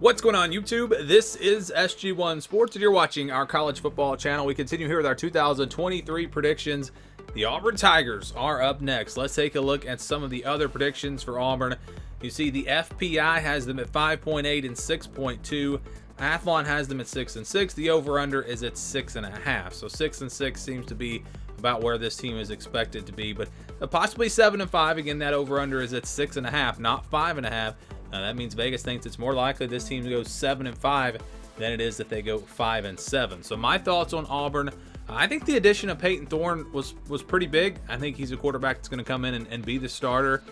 What's going on, YouTube? This is SG1 Sports, and you're watching our college football channel. We continue here with our 2023 predictions. The Auburn Tigers are up next. Let's take a look at some of the other predictions for Auburn. You see the FPI has them at 5.8 and 6.2. Athlon has them at 6 and 6. The over/under is at 6.5. So 6 and 6 seems to be about where this team is expected to be, but possibly 7 and 5. Again, that over/under is at 6.5, not 5.5. That means Vegas thinks it's more likely this team goes 7 and 5 than it is that they go 5 and 7. So my thoughts on Auburn: I think the addition of Peyton Thorne was pretty big. I think he's a quarterback that's going to come in and be the starter.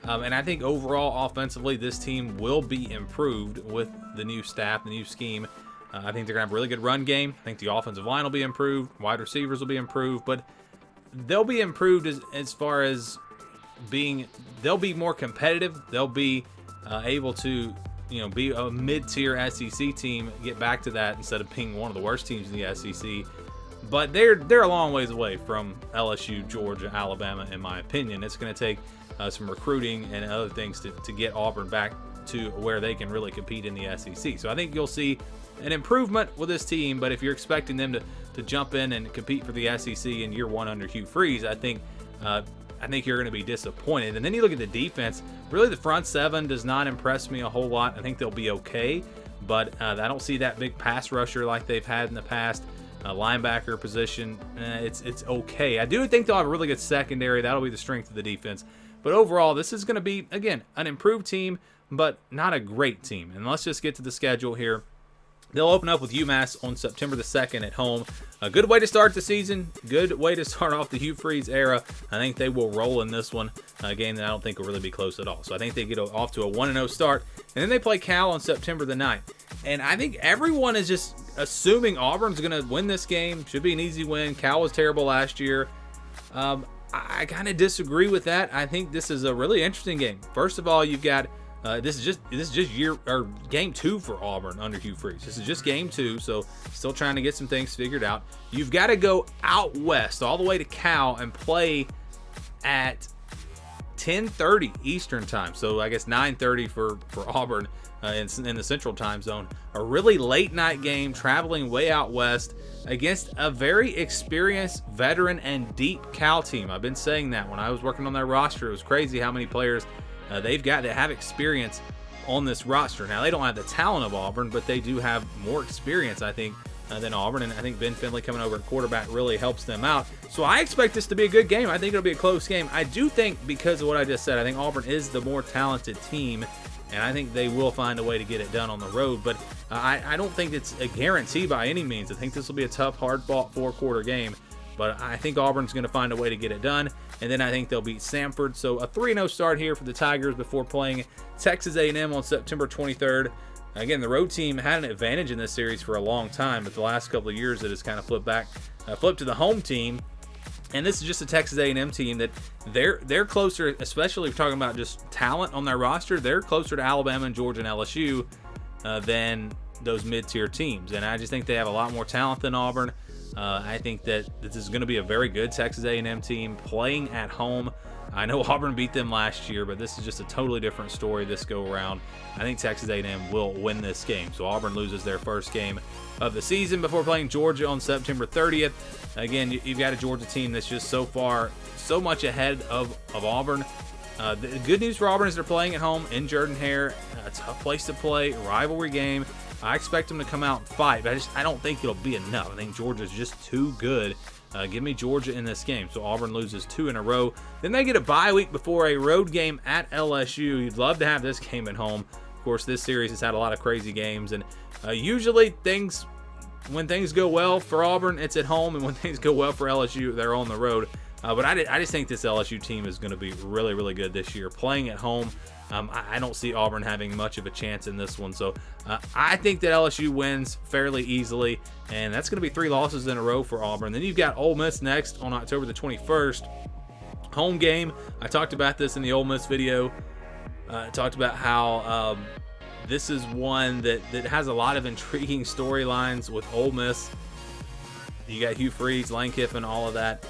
And I think overall offensively, this team will be improved with the new staff, the new scheme. I think they're going to have a really good run game. I think the offensive line will be improved. Wide receivers will be improved. But they'll be improved as far as they'll be more competitive. They'll be able to, be a mid-tier SEC team, get back to that instead of being one of the worst teams in the SEC. But they're a long ways away from LSU, Georgia, Alabama, in my opinion. It's going to take some recruiting and other things to get Auburn back to where they can really compete in the SEC. So I think you'll see an improvement with this team, but if you're expecting them to jump in and compete for the SEC in year one under Hugh Freeze, I think you're going to be disappointed. And then you look at the defense. Really, the front seven does not impress me a whole lot. I think they'll be okay, but I don't see that big pass rusher like they've had in the past. Linebacker position, it's okay. I do think they'll have a really good secondary. That'll be the strength of the defense. But overall, this is going to be, again, an improved team, but not a great team. And let's just get to the schedule here. They'll open up with UMass on September the 2nd at home. A good way to start the season. Good way to start off the Hugh Freeze era. I think they will roll in this one. A game that I don't think will really be close at all. So I think they get off to a 1-0 start. And then they play Cal on September the 9th. And I think everyone is just assuming Auburn's going to win this game. Should be an easy win. Cal was terrible last year. I kind of disagree with that. I think this is a really interesting game. First of all, you've got this is just game 2 for Auburn under Hugh Freeze. This is just game 2, so still trying to get some things figured out. You've got to go out west all the way to Cal and play at 10:30 Eastern time. So I guess 9:30 for Auburn in the Central Time Zone. A really late night game, traveling way out west against a very experienced veteran and deep Cal team. I've been saying that when I was working on their roster. It was crazy how many players they've got that have experience on this roster. Now, they don't have the talent of Auburn, but they do have more experience, I think, than Auburn. And I think Ben Finley coming over at quarterback really helps them out. So I expect this to be a good game. I think it'll be a close game. I do think, because of what I just said, I think Auburn is the more talented team, and I think they will find a way to get it done on the road. But I don't think it's a guarantee by any means. I think this will be a tough, hard-fought 4-quarter game. But I think Auburn's going to find a way to get it done. And then I think they'll beat Samford. So a 3-0 start here for the Tigers before playing Texas A&M on September 23rd. Again, the road team had an advantage in this series for a long time, but the last couple of years it has kind of flipped to the home team. And this is just a Texas A&M team that they're closer, especially if we're talking about just talent on their roster, they're closer to Alabama and Georgia and LSU than those mid-tier teams. And I just think they have a lot more talent than Auburn. I think that this is going to be a very good Texas A&M team playing at home. I know Auburn beat them last year, but this is just a totally different story this go around. I think Texas A&M will win this game. So Auburn loses their first game of the season before playing Georgia on September 30th. Again, you've got a Georgia team that's just so much ahead of Auburn. The good news for Auburn is they're playing at home in Jordan-Hare. A tough place to play, rivalry game. I expect them to come out and fight, but I don't think it'll be enough. I think Georgia's just too good. Give me Georgia in this game. So Auburn loses 2 in a row. Then they get a bye week before a road game at LSU. You'd love to have this game at home. Of course, this series has had a lot of crazy games, and usually when things go well for Auburn, it's at home, and when things go well for LSU, they're on the road. But I just think this LSU team is going to be really, really good this year. Playing at home, I don't see Auburn having much of a chance in this one. So I think that LSU wins fairly easily, and that's going to be 3 losses in a row for Auburn. Then you've got Ole Miss next on October the 21st. Home game. I talked about this in the Ole Miss video. I talked about how this is one that has a lot of intriguing storylines with Ole Miss. You got Hugh Freeze, Lane Kiffin, all of that.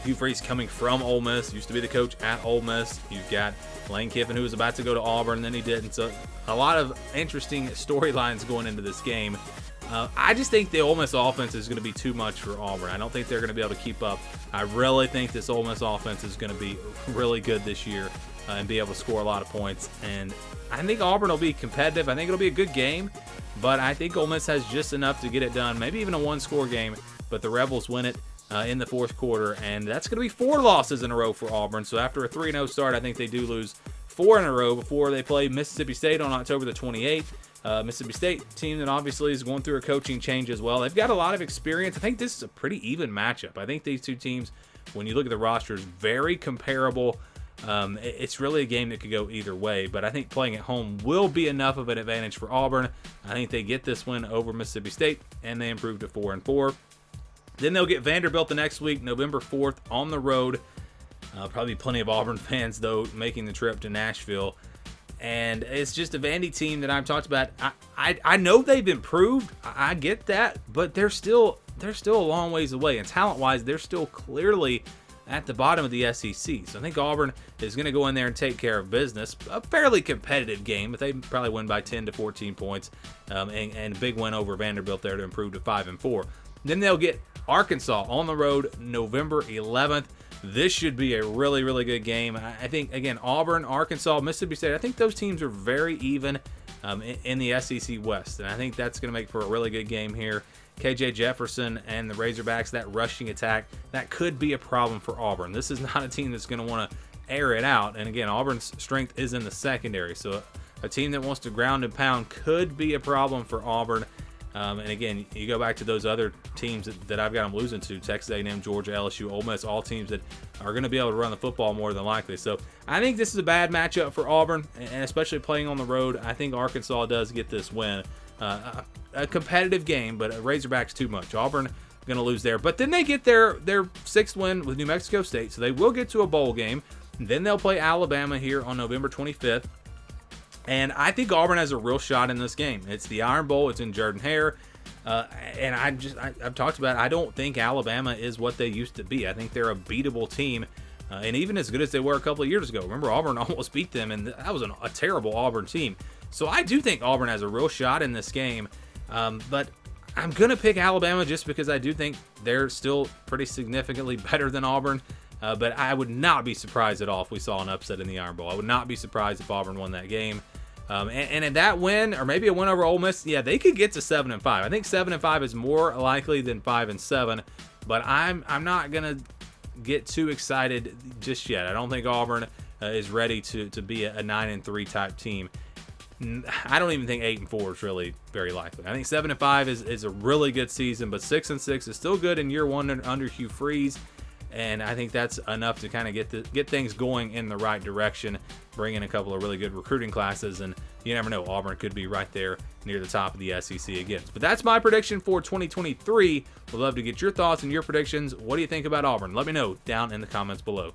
Hugh Freeze coming from Ole Miss, used to be the coach at Ole Miss. You've got Lane Kiffin, who was about to go to Auburn, and then he didn't. So a lot of interesting storylines going into this game. I just think the Ole Miss offense is going to be too much for Auburn. I don't think they're going to be able to keep up. I really think this Ole Miss offense is going to be really good this year and be able to score a lot of points. And I think Auburn will be competitive. I think it'll be a good game, but I think Ole Miss has just enough to get it done. Maybe even a one-score game, but the Rebels win it in the fourth quarter, and that's going to be 4 losses in a row for Auburn. So after a 3-0 start, I think they do lose 4 in a row before they play Mississippi State on October the 28th. Mississippi State team that obviously is going through a coaching change as well. They've got a lot of experience. I think this is a pretty even matchup. I think these two teams, when you look at the rosters, very comparable. It's really a game that could go either way, but I think playing at home will be enough of an advantage for Auburn. I think they get this win over Mississippi State, and they improve to 4-4. Then they'll get Vanderbilt the next week, November 4th, on the road. Probably plenty of Auburn fans, though, making the trip to Nashville. And it's just a Vandy team that I've talked about. I know they've improved. I get that, but they're still a long ways away. And talent-wise, they're still clearly at the bottom of the SEC. So I think Auburn is going to go in there and take care of business. A fairly competitive game, but they probably win by 10 to 14 points. And a big win over Vanderbilt there to improve to 5-4. Then they'll get Arkansas on the road November 11th. This should be a really, really good game. I think, again, Auburn, Arkansas, Mississippi State, I think those teams are very even in the SEC West. And I think that's going to make for a really good game here. KJ Jefferson and the Razorbacks, that rushing attack, that could be a problem for Auburn. This is not a team that's going to want to air it out. And again, Auburn's strength is in the secondary. So a team that wants to ground and pound could be a problem for Auburn. And again, you go back to those other teams that I've got them losing to, Texas A&M, Georgia, LSU, Ole Miss, all teams that are going to be able to run the football more than likely. So I think this is a bad matchup for Auburn, and especially playing on the road. I think Arkansas does get this win. A competitive game, but Razorbacks too much. Auburn going to lose there. But then they get their 6th win with New Mexico State, so they will get to a bowl game. Then they'll play Alabama here on November 25th. And I think Auburn has a real shot in this game. It's the Iron Bowl. It's in Jordan-Hare. And I've talked about it. I don't think Alabama is what they used to be. I think they're a beatable team. And even as good as they were a couple of years ago. Remember, Auburn almost beat them, and that was a terrible Auburn team. So I do think Auburn has a real shot in this game. But I'm going to pick Alabama just because I do think they're still pretty significantly better than Auburn. But I would not be surprised at all if we saw an upset in the Iron Bowl. I would not be surprised if Auburn won that game. And in that win, or maybe a win over Ole Miss, yeah, they could get to 7-5. I think 7-5 is more likely than 5-7. But I'm not gonna get too excited just yet. I don't think Auburn is ready to be a 9-3 type team. I don't even think 8-4 is really very likely. I think 7-5 is a really good season, but 6-6 is still good in year one under Hugh Freeze. And I think that's enough to kind of get things going in the right direction, bring in a couple of really good recruiting classes, and you never know, Auburn could be right there near the top of the SEC again. But that's my prediction for 2023. We'd love to get your thoughts and your predictions. What do you think about Auburn? Let me know down in the comments below.